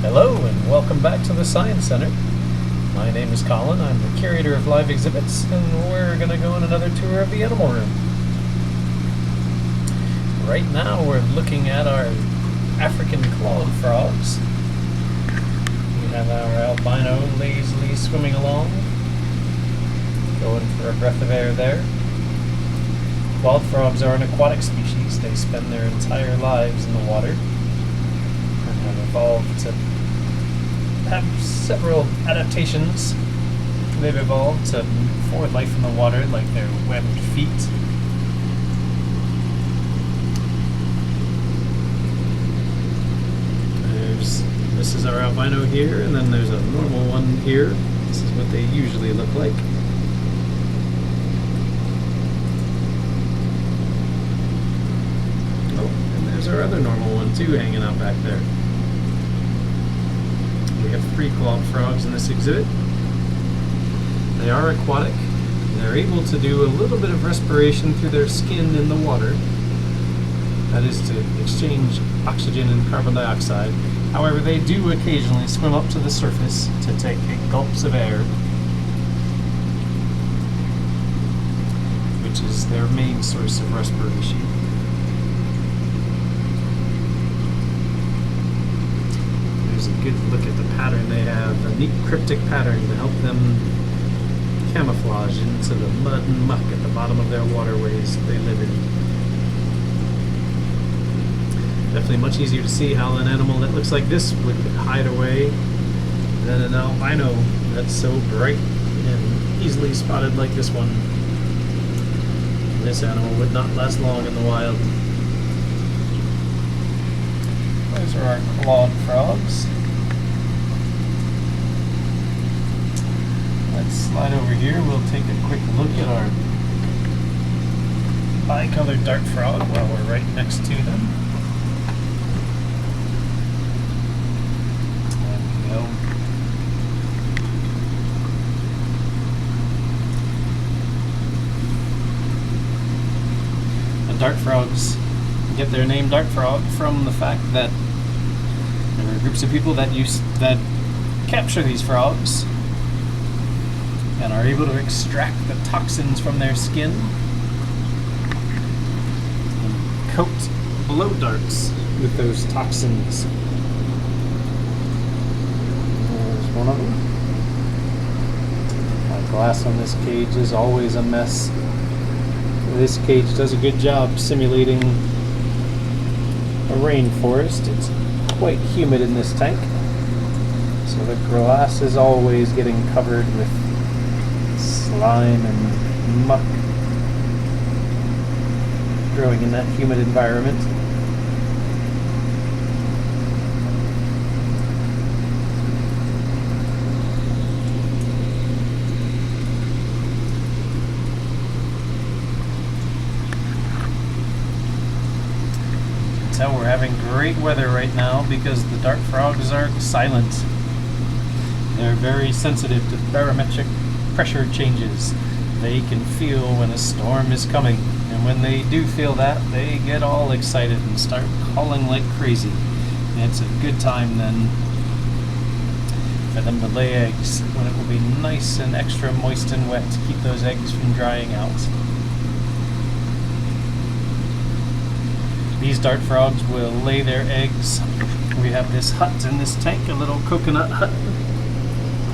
Hello and welcome back to the Science Center. My name is Colin, I'm the curator of live exhibits, and we're going to go on another tour of the animal room. Right now we're looking at our African clawed frogs. We have our albino lazily swimming along, going for a breath of air there. Clawed frogs are an aquatic species. They spend their entire lives in the water and have evolved to have several adaptations. They've evolved for life in the water, like their webbed feet. This is our albino here, and then there's a normal one here. This is what they usually look like. Oh, and there's our other normal one too, hanging out back there. We have 3 clawed frogs in this exhibit. They are aquatic. They're able to do a little bit of respiration through their skin in the water. That is to exchange oxygen and carbon dioxide. However, they do occasionally swim up to the surface to take gulps of air, which is their main source of respiration. There's a good look at the pattern. They have a neat cryptic pattern to help them camouflage into the mud and muck at the bottom of their waterways they live in. Definitely much easier to see how an animal that looks like this would hide away than an albino that's so bright and easily spotted like this one. This animal would not last long in the wild. Those are our clawed frogs. Let's slide over here. We'll take a quick look at our bicolored dart frog while we're right next to them. Dart frogs get their name dart frog from the fact that there are groups of people that capture these frogs and are able to extract the toxins from their skin and coat blow darts with those toxins. There's one of them. My glass on this cage is always a mess. This cage does a good job simulating a rainforest. It's quite humid in this tank, so the glass is always getting covered with slime and muck growing in that humid environment. So we're having great weather right now because the dart frogs are silent. They're very sensitive to barometric pressure changes. They can feel when a storm is coming, and when they do feel that, they get all excited and start calling like crazy. And it's a good time then for them to lay eggs, when it will be nice and extra moist and wet to keep those eggs from drying out. These dart frogs will lay their eggs. We have this hut in this tank, a little coconut hut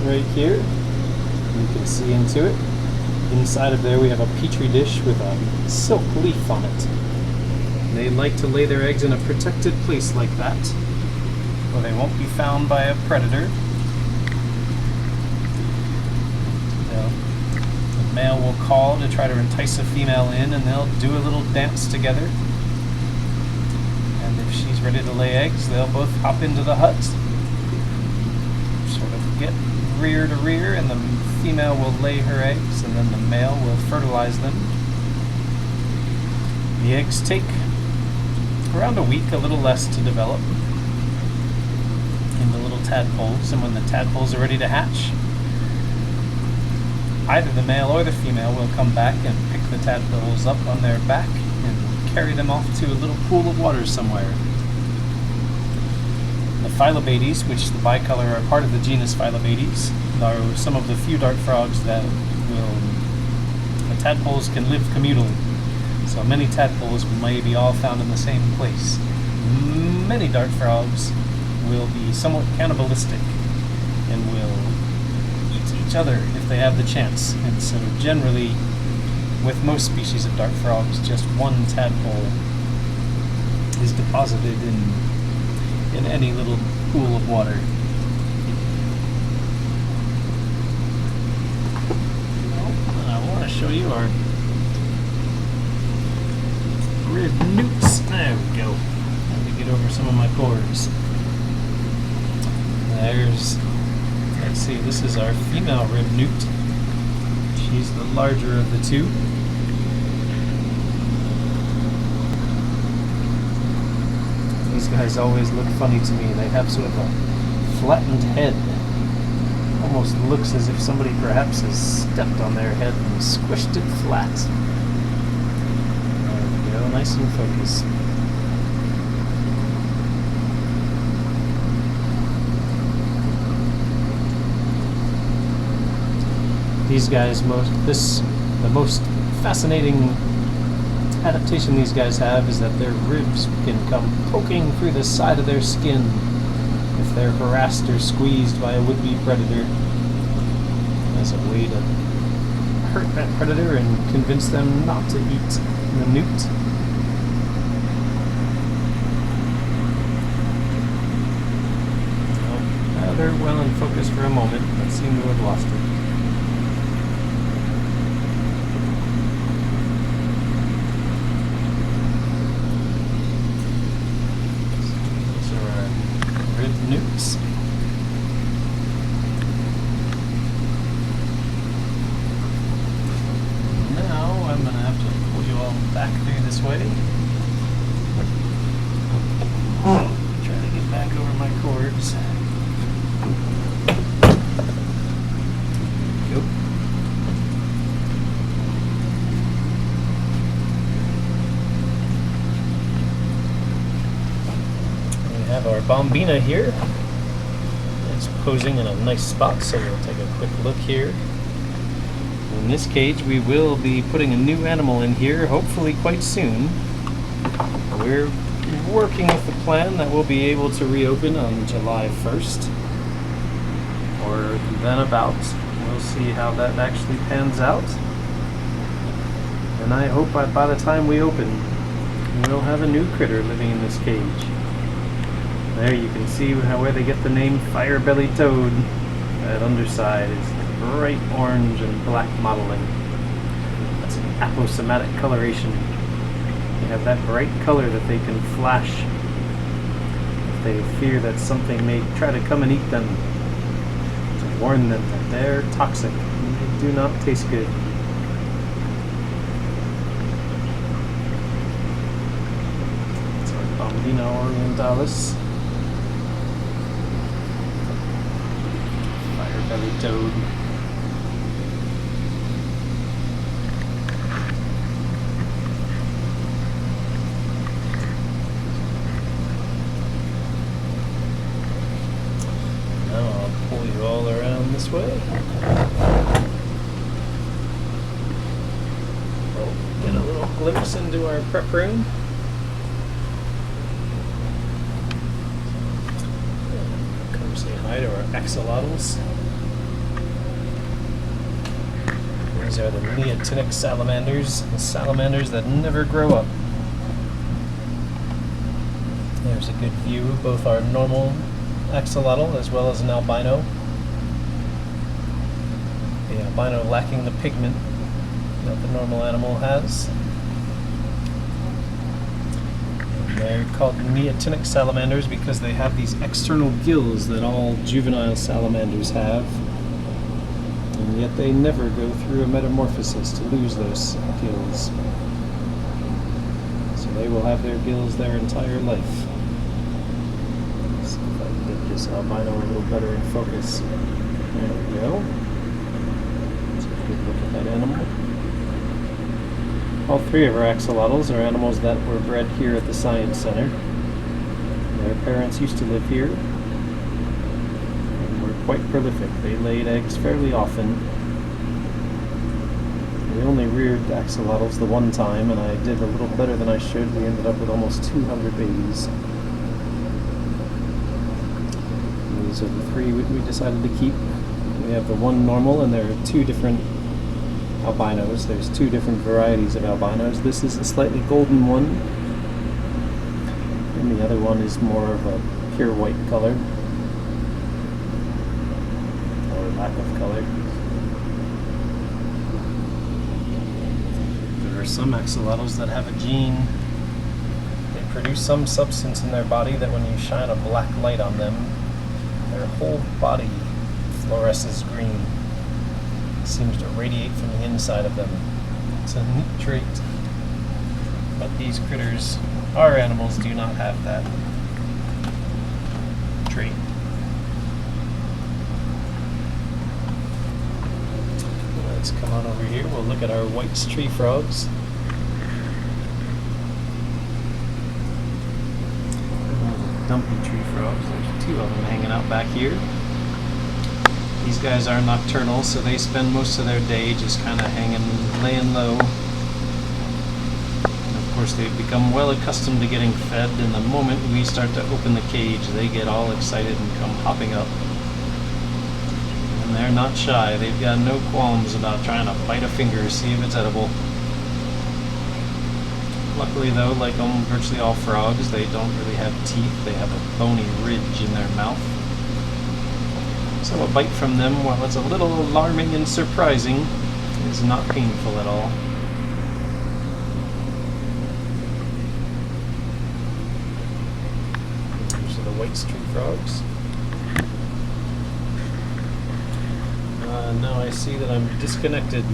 right here. You can see into it. Inside of there we have a petri dish with a silk leaf on it. They like to lay their eggs in a protected place like that, where they won't be found by a predator. The male will call to try to entice a female in, and they'll do a little dance together. If she's ready to lay eggs, they'll both hop into the hut, sort of get rear to rear, and the female will lay her eggs, and then the male will fertilize them. The eggs take around a week, a little less, to develop into little tadpoles, and when the tadpoles are ready to hatch, either the male or the female will come back and pick the tadpoles up on their back and carry them off to a little pool of water somewhere. The Fire-Bellied, which the bicolor are part of the genus Fire-Bellied, are some of the few dart frogs that the tadpoles can live communally. So many tadpoles may be all found in the same place. Many dart frogs will be somewhat cannibalistic and will eat each other if they have the chance. And so generally, with most species of dart frogs, just one tadpole is deposited in any little pool of water. I want to show you our red newts. There we go. Let me get over some of my cores. Let's see, this is our female red newt. She's the larger of the two. These guys always look funny to me. They have sort of a flattened head. Almost looks as if somebody perhaps has stepped on their head and squished it flat. There we go, nice and focused. These guys, the most fascinating adaptation these guys have is that their ribs can come poking through the side of their skin if they're harassed or squeezed by a would-be predator, as a way to hurt that predator and convince them not to eat the newt. Well, they're well in focus for a moment, but seem to have lost it. Newts. Now I'm going to have to pull you all back through this way. Try to get back over my cords. Go. We have our Bombina here. It's posing in a nice spot, so we'll take a quick look here. In this cage, we will be putting a new animal in here, hopefully quite soon. We're working with the plan that we'll be able to reopen on July 1st, or then about. We'll see how that actually pans out. And I hope by the time we open, we'll have a new critter living in this cage. There you can see where they get the name Fire-Bellied Toad. That underside is bright orange and black mottling. That's an aposematic coloration. They have that bright color that they can flash if they fear that something may try to come and eat them, to warn them that they're toxic and they do not taste good. It's our Bombina orientalis. Fire-Bellied Toad. Now I'll pull you all around this way. We'll get a little glimpse into our prep room. Come say hi to our Axolotls. These are the neotenic salamanders, the salamanders that never grow up. There's a good view of both our normal axolotl as well as an albino. The albino lacking the pigment that the normal animal has. And they're called neotenic salamanders because they have these external gills that all juvenile salamanders have. And yet they never go through a metamorphosis to lose those gills. So they will have their gills their entire life. Let's see if I can get this albino a little better in focus. There we go. Let's take a good look at that animal. All three of our axolotls are animals that were bred here at the Science Center. Their parents used to live here. quite prolific. They laid eggs fairly often. We only reared axolotls the one time, and I did a little better than I should. We ended up with almost 200 babies. And these are the 3 we decided to keep. We have the one normal, and there are 2 different albinos. There's 2 different varieties of albinos. This is a slightly golden one, and the other one is more of a pure white color, or lack of color. There are some axolotls that have a gene. They produce some substance in their body that when you shine a black light on them, their whole body fluoresces green. It seems to radiate from the inside of them. It's a neat trait. But these critters, our animals, do not have that trait. Let's come on over here. We'll look at our White's tree frogs. Dumpy tree frogs. There's 2 of them hanging out back here. These guys are nocturnal, so they spend most of their day just kind of hanging, laying low. And of course, they've become well accustomed to getting fed, and the moment we start to open the cage, they get all excited and come hopping up. And they're not shy. They've got no qualms about trying to bite a finger, see if it's edible. Luckily though, like virtually all frogs, they don't really have teeth. They have a bony ridge in their mouth. So a bite from them, while it's a little alarming and surprising, is not painful at all. These are the white tree frogs. Now I see that I'm disconnected.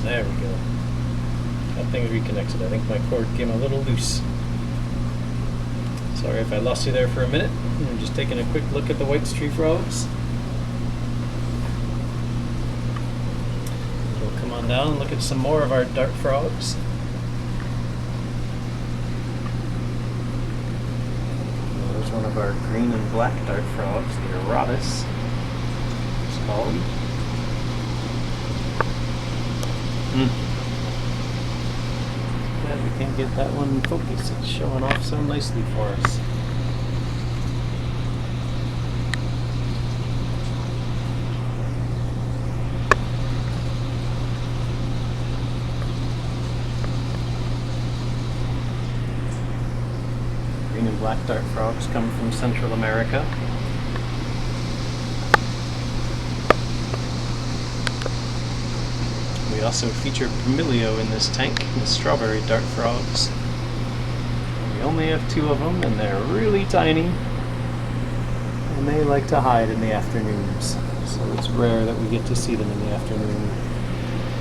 There we go. That thing's reconnected. I think my cord came a little loose. Sorry if I lost you there for a minute. I'm just taking a quick look at the white tree frogs. We'll come on down and look at some more of our dart frogs. There's one of our green and black dart frogs, the Erotis, it's called. Glad we can't get that one in focus. It's showing off so nicely for us. Green and black dart frogs come from Central America. We also feature Bromeliad in this tank, the strawberry dart frogs. We only have 2 of them, and they're really tiny, and they like to hide in the afternoons, so it's rare that we get to see them in the afternoon.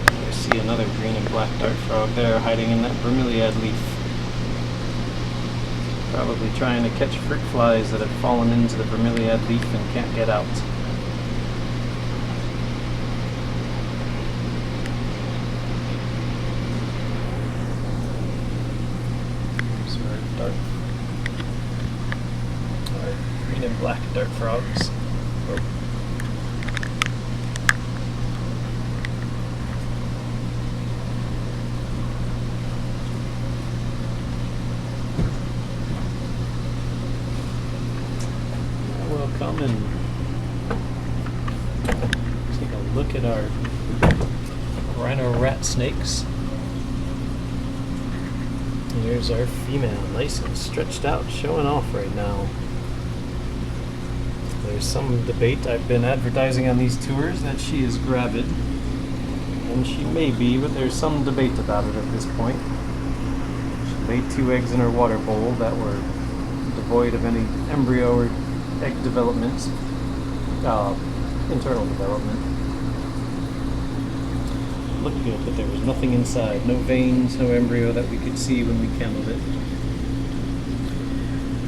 I see another green and black dart frog there hiding in that bromeliad leaf, probably trying to catch fruit flies that have fallen into the bromeliad leaf and can't get out. Our green and black dart frogs. Oh. We'll come and take a look at our rhino rat snakes. Here's our female, nice and stretched out, showing off right now. There's some debate. I've been advertising on these tours that she is gravid, and she may be, but there's some debate about it at this point. She laid 2 eggs in her water bowl that were devoid of any embryo or egg development, internal development. Looked good, but there was nothing inside. No veins, no embryo that we could see when we candled it.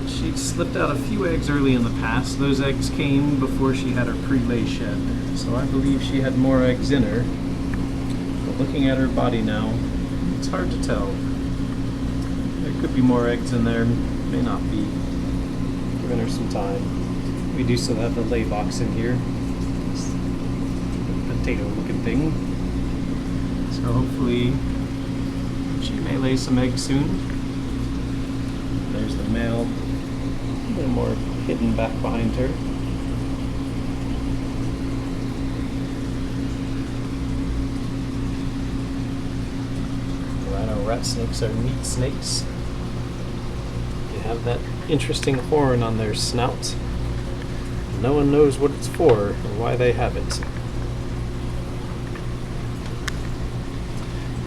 She slipped out a few eggs early in the past. Those eggs came before she had her pre-lay shed. So I believe she had more eggs in her. But looking at her body now, it's hard to tell. There could be more eggs in there, may not be. Giving her some time. We do still have the lay box in here. This potato looking thing. So hopefully she may lay some eggs soon. There's the male. A little more hidden back behind her. Rat snakes are meat snakes. They have that interesting horn on their snout. No one knows what it's for or why they have it.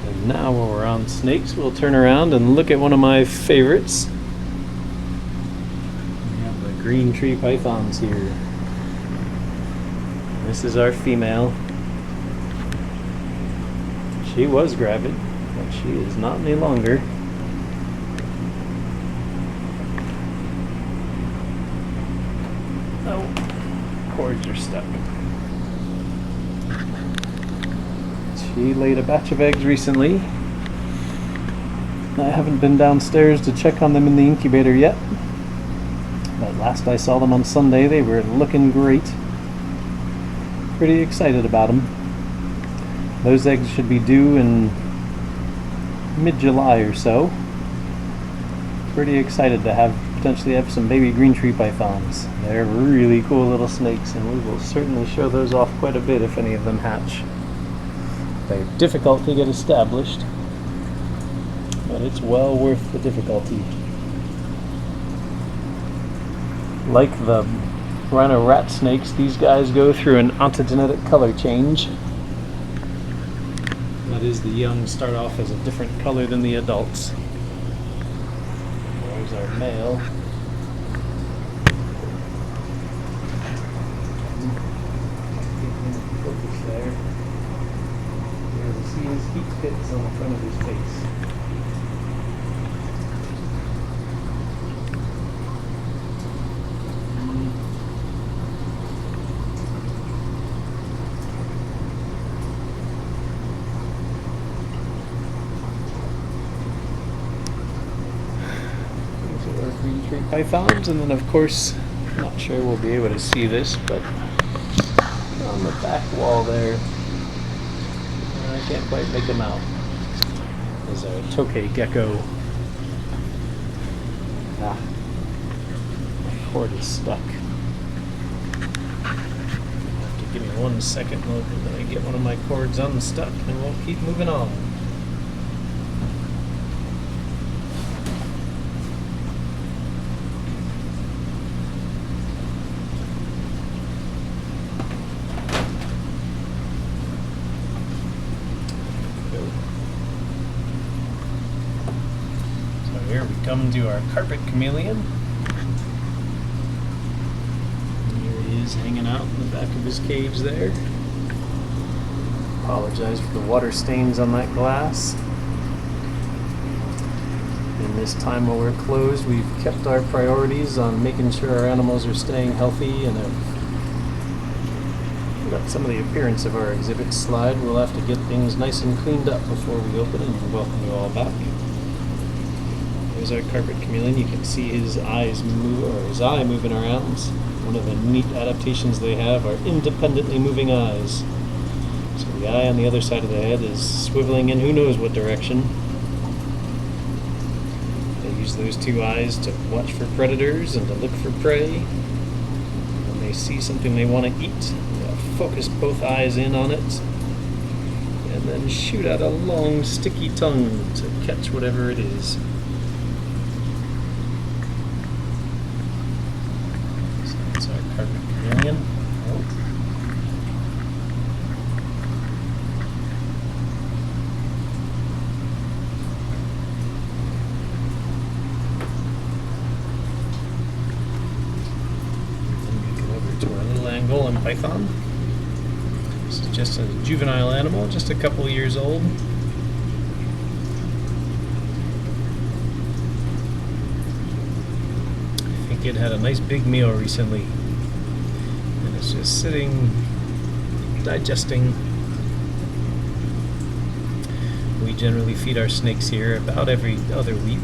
And now while we're on snakes, we'll turn around and look at one of my favorites. We have the green tree pythons here. This is our female. She was gravid. But she is not any longer. Oh, cords are stuck. She laid a batch of eggs recently. I haven't been downstairs to check on them in the incubator yet. But last I saw them on Sunday, they were looking great. Pretty excited about them. Those eggs should be due in mid-July or so. Pretty excited to potentially have some baby green tree pythons. They're really cool little snakes, and we will certainly show those off quite a bit if any of them hatch. They're difficult to get established, but it's well worth the difficulty. Like the rhino rat snakes, these guys go through an ontogenetic color change. That is, the young start off as a different color than the adults. There's our male. Focus there. You can see his heat pits on the front of his face. Green tree pythons, and then of course, I'm not sure we'll be able to see this, but on the back wall there, I can't quite make them out, is a tokay gecko. Ah, my cord is stuck. You'll have to give me 1 second and then I get one of my cords unstuck and we'll keep moving on. Here we come to our carpet chameleon. Here he is hanging out in the back of his cage there. Apologize for the water stains on that glass. In this time while we're closed, we've kept our priorities on making sure our animals are staying healthy and let some of the appearance of our exhibit slide. We'll have to get things nice and cleaned up before we open and welcome you all back. There's our carpet chameleon. You can see his eyes move, or his eye moving around. One of the neat adaptations they have are independently moving eyes. So the eye on the other side of the head is swiveling in who knows what direction. They use those two eyes to watch for predators and to look for prey. When they see something they want to eat, they'll focus both eyes in on it and then shoot out a long sticky tongue to catch whatever it is. Carpet chameleon. Then we get over to our little Angolan python. This is just a juvenile animal, just a couple years old. I think it had a nice big meal recently. It's just sitting, digesting. We generally feed our snakes here about every other week.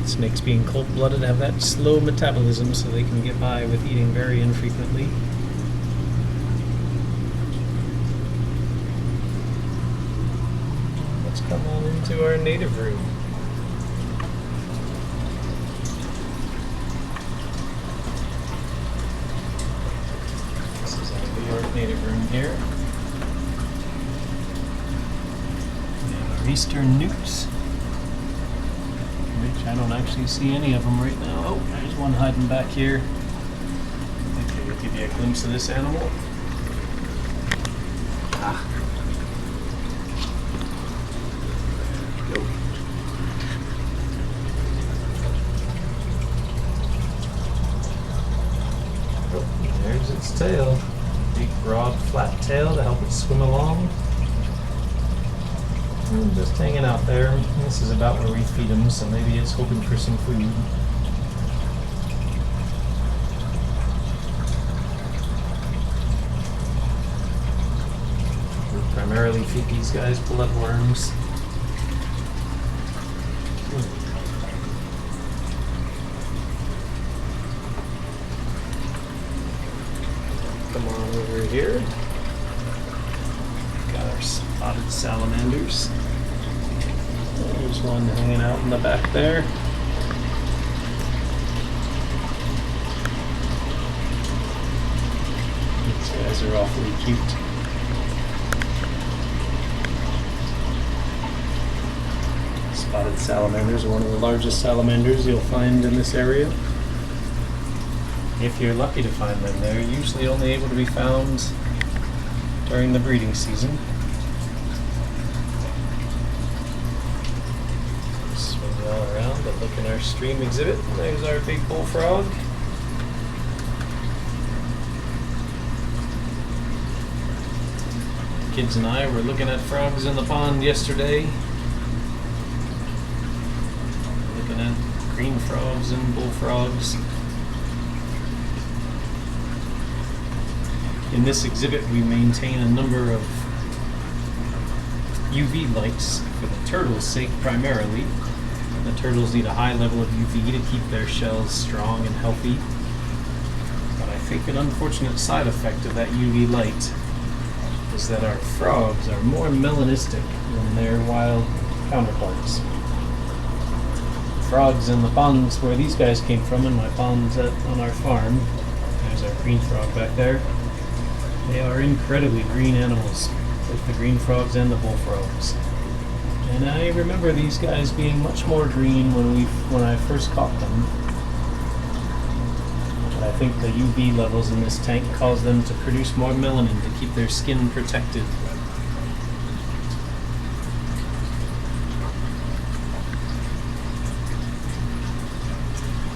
Snakes, being cold-blooded, have that slow metabolism, so they can get by with eating very infrequently. Let's come on into our native room. This is our New York native room here. We have our Eastern Newts, which I don't actually see any of them right now. Oh, there's one hiding back here. Okay, I'll give you a glimpse of this animal. Ah. Go. Oh, there's its tail. Big, broad, flat tail to help it swim along. Just hanging out there. This is about where we feed him, so maybe it's hoping for some food. We primarily feed these guys bloodworms. Come on over here. Got our spotted salamanders. There's one hanging out in the back there. These guys are awfully cute. Spotted salamanders are one of the largest salamanders you'll find in this area. If you're lucky to find them, they're usually only able to be found during the breeding season. Swing all around, but look in our stream exhibit. There's our big bullfrog. Kids and I were looking at frogs in the pond yesterday. Looking at green frogs and bullfrogs. In this exhibit, we maintain a number of UV lights for the turtles' sake primarily. The turtles need a high level of UV to keep their shells strong and healthy. But I think an unfortunate side effect of that UV light is that our frogs are more melanistic than their wild counterparts. Frogs in the ponds where these guys came from, in my ponds on our farm, there's our green frog back there. They are incredibly green animals, both the green frogs and the bullfrogs. And I remember these guys being much more green when I first caught them. But I think the UV levels in this tank cause them to produce more melanin to keep their skin protected.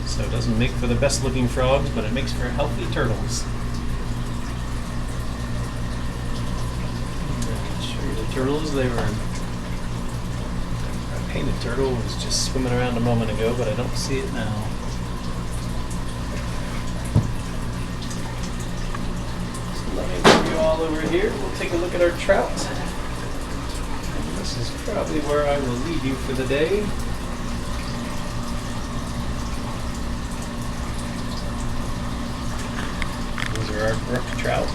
So it doesn't make for the best looking frogs, but it makes for healthy turtles. Turtles, they were... A painted turtle was just swimming around a moment ago, but I don't see it now. So let me move you all over here. We'll take a look at our trout. And this is probably where I will leave you for the day. These are our brook trout.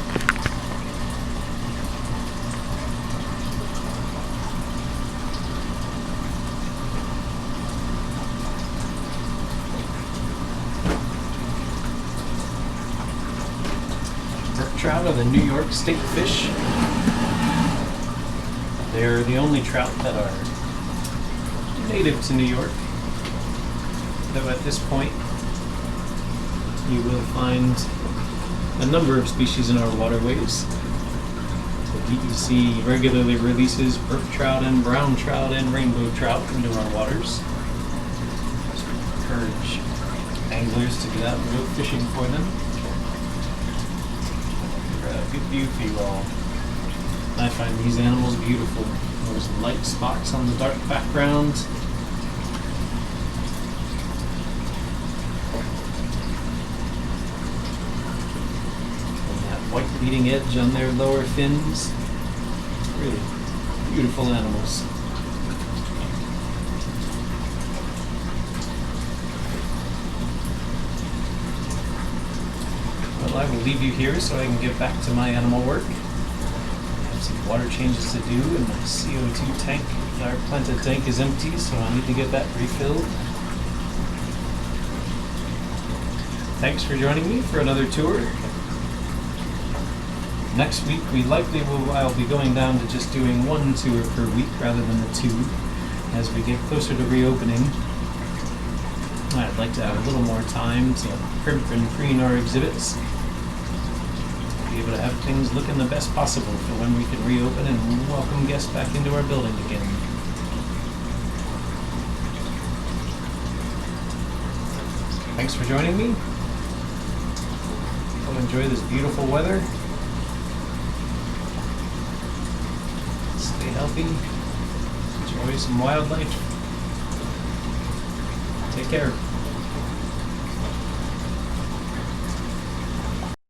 Trout are the New York state fish. They're the only trout that are native to New York. Though at this point, you will find a number of species in our waterways. The DEC regularly releases brook trout and brown trout and rainbow trout into our waters. So we encourage anglers to get out and go fishing for them. Good view for you all. I find these animals beautiful. Those light spots on the dark background. And that white leading edge on their lower fins. Really beautiful animals. Well, I will leave you here so I can get back to my animal work. I have some water changes to do, and my CO2 tank, our planted tank, is empty, so I need to get that refilled. Thanks for joining me for another tour. Next week, I'll be going down to just doing one tour per week rather than the two. As we get closer to reopening, I'd like to have a little more time to crimp and preen our exhibits. Be able to have things looking the best possible for when we can reopen and welcome guests back into our building again. Thanks for joining me. Hope you enjoy this beautiful weather. Stay healthy. Enjoy some wildlife. Take care.